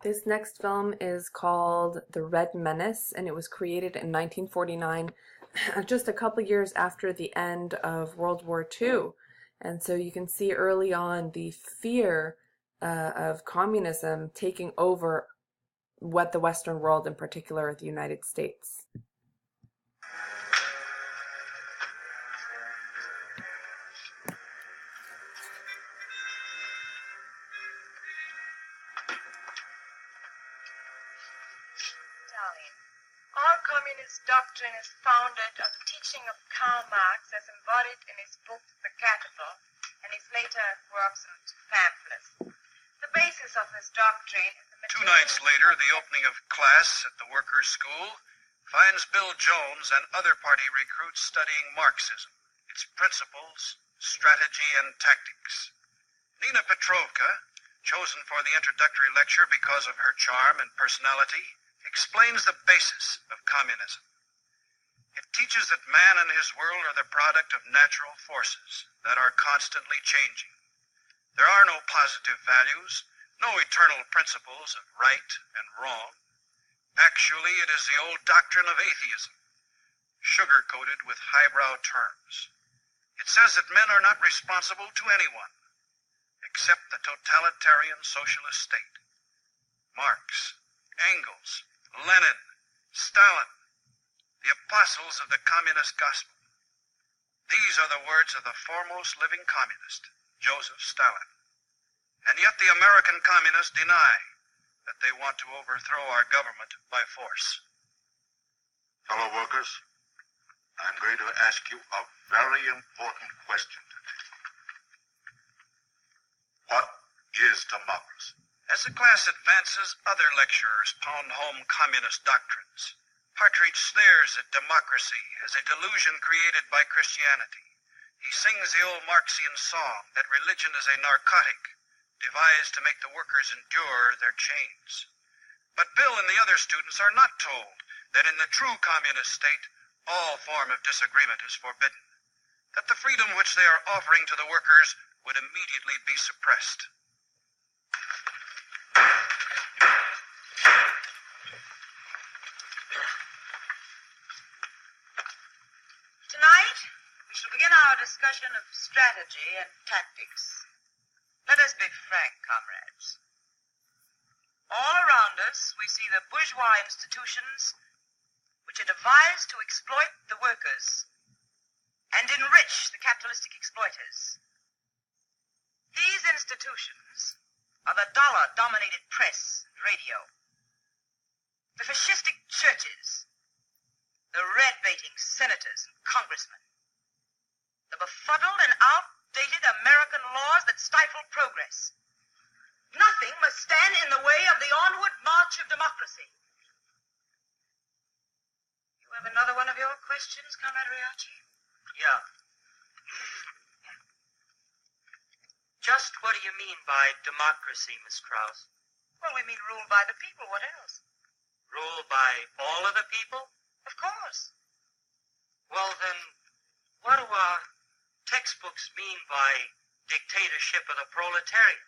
This next film is called The Red Menace, and it was created in 1949, just a couple years after the end of World War II. And so you can see early on the fear of communism taking over what the Western world, in particular the United States. Our communist doctrine is founded on the teaching of Karl Marx as embodied in his book The Capital and his later works and pamphlets. The basis of this doctrine is the 2 nights later, the opening of class at the workers' school finds Bill Jones and other party recruits studying Marxism, its principles, strategy, and tactics. Nina Petrovka, chosen for the introductory lecture because of her charm and personality, explains the basis of communism. It teaches that man and his world are the product of natural forces that are constantly changing. There are no positive values, no eternal principles of right and wrong. Actually, it is the old doctrine of atheism, sugar-coated with highbrow terms. It says that men are not responsible to anyone, except the totalitarian socialist state. Marx, Engels, Lenin, Stalin, the apostles of the communist gospel. These are the words of the foremost living communist, Joseph Stalin. And yet the American communists deny that they want to overthrow our government by force. Fellow workers, I'm going to ask you a very important question today. What is democracy? As the class advances, other lecturers pound home communist doctrines. Partridge sneers at democracy as a delusion created by Christianity. He sings the old Marxian song that religion is a narcotic devised to make the workers endure their chains. But Bill and the other students are not told that in the true communist state, all form of disagreement is forbidden, that the freedom which they are offering to the workers would immediately be suppressed. Tonight, we shall begin our discussion of strategy and tactics. Let us be frank, comrades. All around us, we see the bourgeois institutions which are devised to exploit the workers and enrich the capitalistic exploiters. These institutions are the dollar-dominated press and radio, the fascistic churches, the red-baiting senators and congressmen, the befuddled and outdated American laws that stifle progress. Nothing must stand in the way of the onward march of democracy. You have another one of your questions, Comrade Riachi? Yeah. Just what do you mean by democracy, Miss Krause? Well, we mean ruled by the people. What else? Ruled by all of the people? Of course. Well, then, what do our textbooks mean by dictatorship of the proletariat?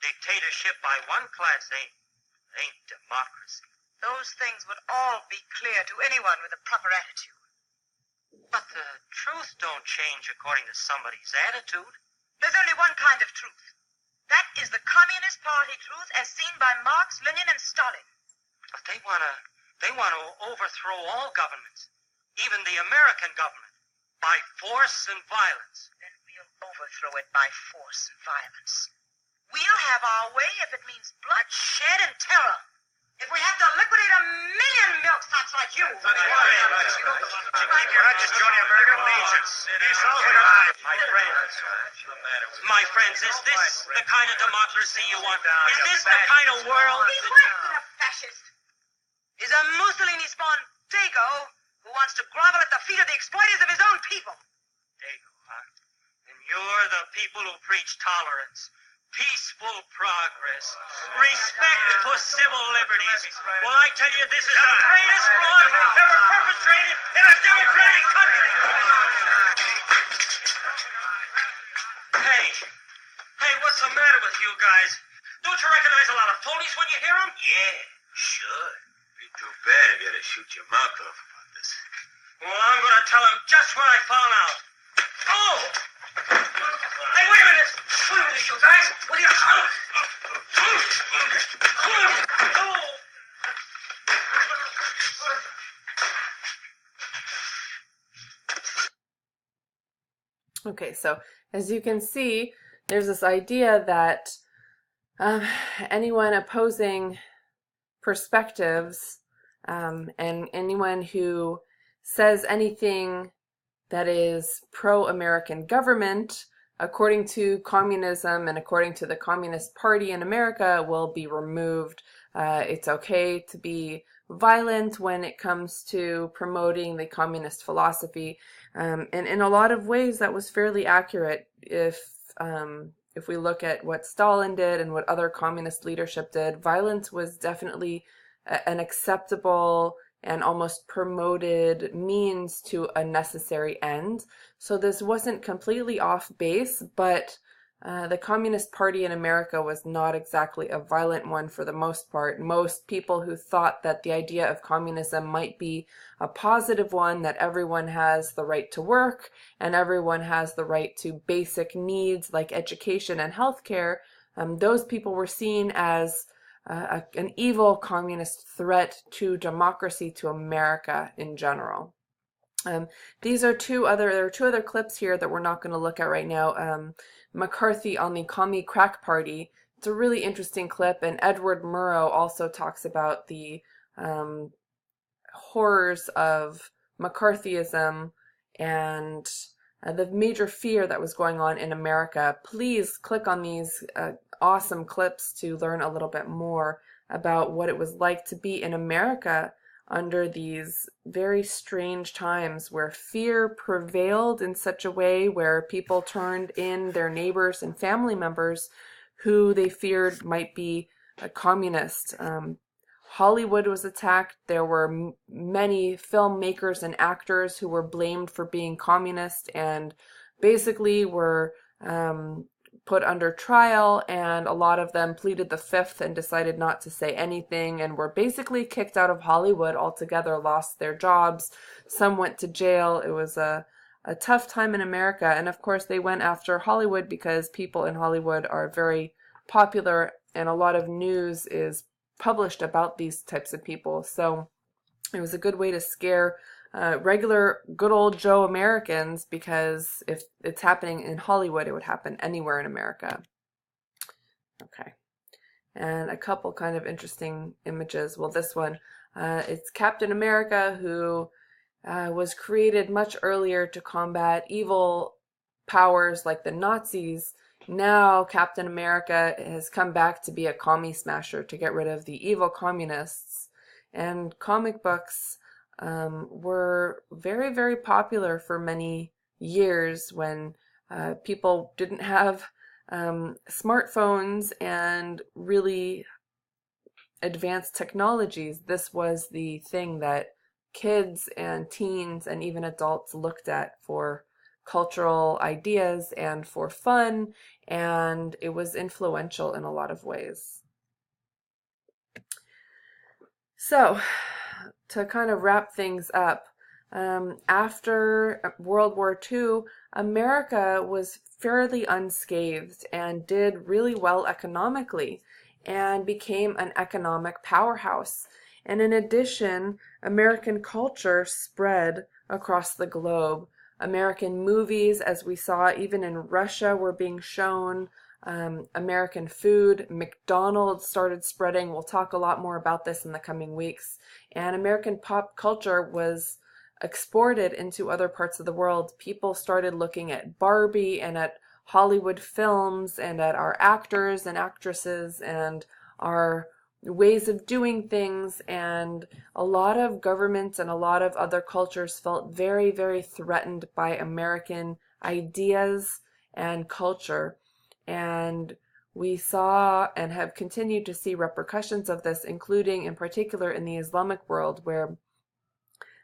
Dictatorship by one class ain't democracy. Those things would all be clear to anyone with a proper attitude. But the truth don't change according to somebody's attitude. There's only one kind of truth. That is the Communist Party truth as seen by Marx, Lenin, and Stalin. But they want to overthrow all governments, even the American government, by force and violence. Then we'll overthrow it by force and violence. We'll have our way if it means bloodshed and terror. If we have to liquidate 1,000,000 milk sots like you. You keep your head just joining American legions. My friends, is this the kind of democracy you want? Is this the kind of world? He's worse than a fascist. He's a Mussolini spawn Dago who wants to grovel at the feet of the exploiters of his own people. Dago, huh? And you're the people who preach tolerance, peaceful progress, respect for civil liberties. Well, I tell you, this is the greatest fraud ever perpetrated in a democratic country. Hey, what's the matter with you guys? Don't you recognize a lot of phonies when you hear them? Yeah, sure. Be too bad if you had to shoot your mouth off about this. Well, I'm going to tell him just what I found out. Oh! Hey, wait a minute! Wait a minute, you guys! What are you... Oh! Okay, so as you can see, there's this idea that anyone opposing perspectives and anyone who says anything that is pro-American government, according to communism and according to the Communist Party in America, will be removed. It's okay to be violent when it comes to promoting the communist philosophy. And in a lot of ways, that was fairly accurate if we look at what Stalin did and what other communist leadership did. Violence was definitely an acceptable and almost promoted means to a necessary end. So this wasn't completely off base, but the Communist Party in America was not exactly a violent one for the most part. Most people who thought that the idea of communism might be a positive one, that everyone has the right to work and everyone has the right to basic needs like education and healthcare, those people were seen as an evil communist threat to democracy, to America in general. There are two other clips here that we're not going to look at right now. McCarthy on the Commie Crack Party. It's a really interesting clip, and Edward Murrow also talks about the horrors of McCarthyism and the major fear that was going on in America. Please click on these awesome clips to learn a little bit more about what it was like to be in America under these very strange times where fear prevailed in such a way where people turned in their neighbors and family members who they feared might be a communist. Hollywood was attacked. There were many filmmakers and actors who were blamed for being communist and basically were put under trial, and a lot of them pleaded the fifth and decided not to say anything and were basically kicked out of Hollywood altogether, lost their jobs. Some went to jail. It was a tough time in America, and of course they went after Hollywood because people in Hollywood are very popular and a lot of news is published about these types of people. So it was a good way to scare regular good old Joe Americans, because if it's happening in Hollywood, it would happen anywhere in America. Okay. And a couple kind of interesting images. Well, this one, it's Captain America, who was created much earlier to combat evil powers like the Nazis. Now Captain America has come back to be a commie smasher, to get rid of the evil communists. And comic books were very, very popular for many years when people didn't have smartphones and really advanced technologies. This was the thing that kids and teens and even adults looked at for cultural ideas and for fun, and it was influential in a lot of ways. So, to kind of wrap things up, after World War II, America was fairly unscathed and did really well economically and became an economic powerhouse. And in addition, American culture spread across the globe. American movies, as we saw even in Russia, were being shown. American food, McDonald's started spreading. We'll talk a lot more about this in the coming weeks. And American pop culture was exported into other parts of the world. People started looking at Barbie and at Hollywood films and at our actors and actresses and our ways of doing things, and a lot of governments and a lot of other cultures felt very, very threatened by American ideas and culture. And we saw and have continued to see repercussions of this, including in particular in the Islamic world, where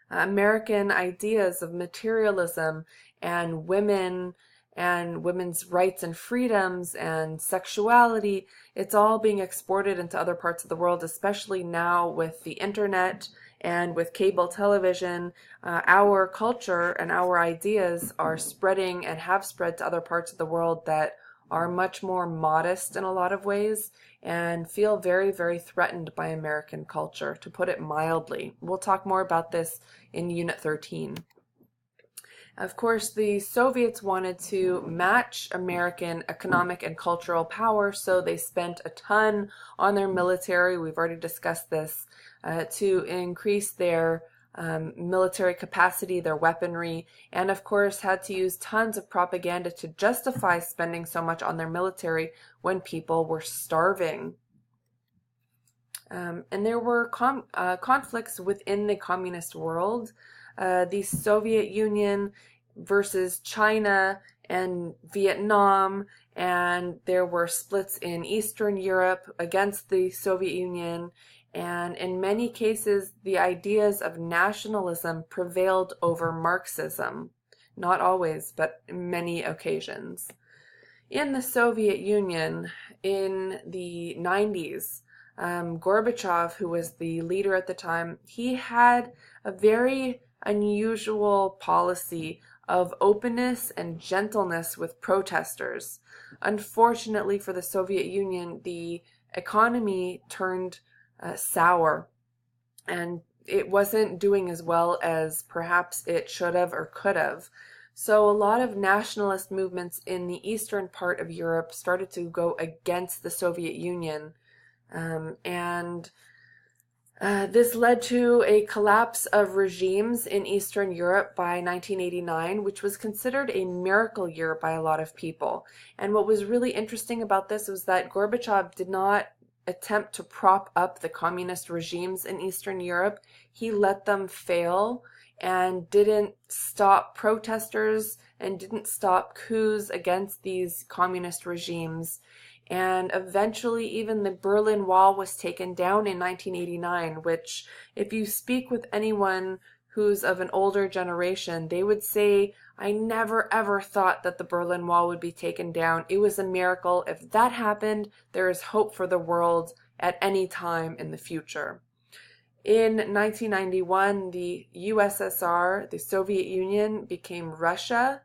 American ideas of materialism and women and women's rights and freedoms and sexuality, it's all being exported into other parts of the world, especially now with the internet and with cable television. Our culture and our ideas are spreading and have spread to other parts of the world that are much more modest in a lot of ways and feel very, very threatened by American culture, to put it mildly. We'll talk more about this in Unit 13. Of course, the Soviets wanted to match American economic and cultural power, so they spent a ton on their military. We've already discussed this, to increase their military capacity, their weaponry, and of course had to use tons of propaganda to justify spending so much on their military when people were starving. And there were conflicts within the communist world. The Soviet Union versus China and Vietnam, and there were splits in Eastern Europe against the Soviet Union, and in many cases the ideas of nationalism prevailed over Marxism. Not always, but in many occasions. In the Soviet Union in the 90s, Gorbachev, who was the leader at the time, he had a very unusual policy of openness and gentleness with protesters. Unfortunately for the Soviet Union, the economy turned sour, and it wasn't doing as well as perhaps it should have or could have. So a lot of nationalist movements in the eastern part of Europe started to go against the Soviet Union, and this led to a collapse of regimes in Eastern Europe by 1989, which was considered a miracle year by a lot of people. And what was really interesting about this was that Gorbachev did not attempt to prop up the communist regimes in Eastern Europe. He let them fail and didn't stop protesters and didn't stop coups against these communist regimes. And eventually even the Berlin Wall was taken down in 1989, which, if you speak with anyone who's of an older generation, they would say, I never ever thought that the Berlin Wall would be taken down. It was a miracle. If that happened, there is hope for the world at any time in the future. In 1991, the USSR, the Soviet Union, became Russia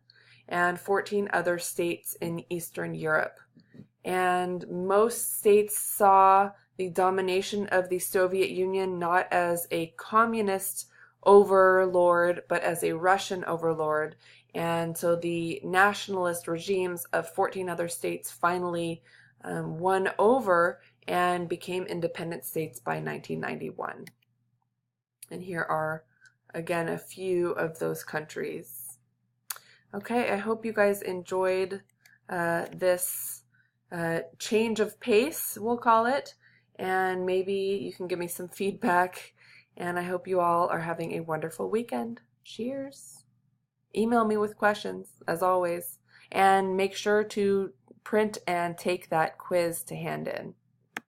and 14 other states in Eastern Europe. And most states saw the domination of the Soviet Union not as a communist overlord, but as a Russian overlord. And so the nationalist regimes of 14 other states finally won over and became independent states by 1991. And here are, again, a few of those countries. Okay, I hope you guys enjoyed this change of pace, we'll call it, and maybe you can give me some feedback, and I hope you all are having a wonderful weekend. Cheers! Email me with questions, as always, and make sure to print and take that quiz to hand in.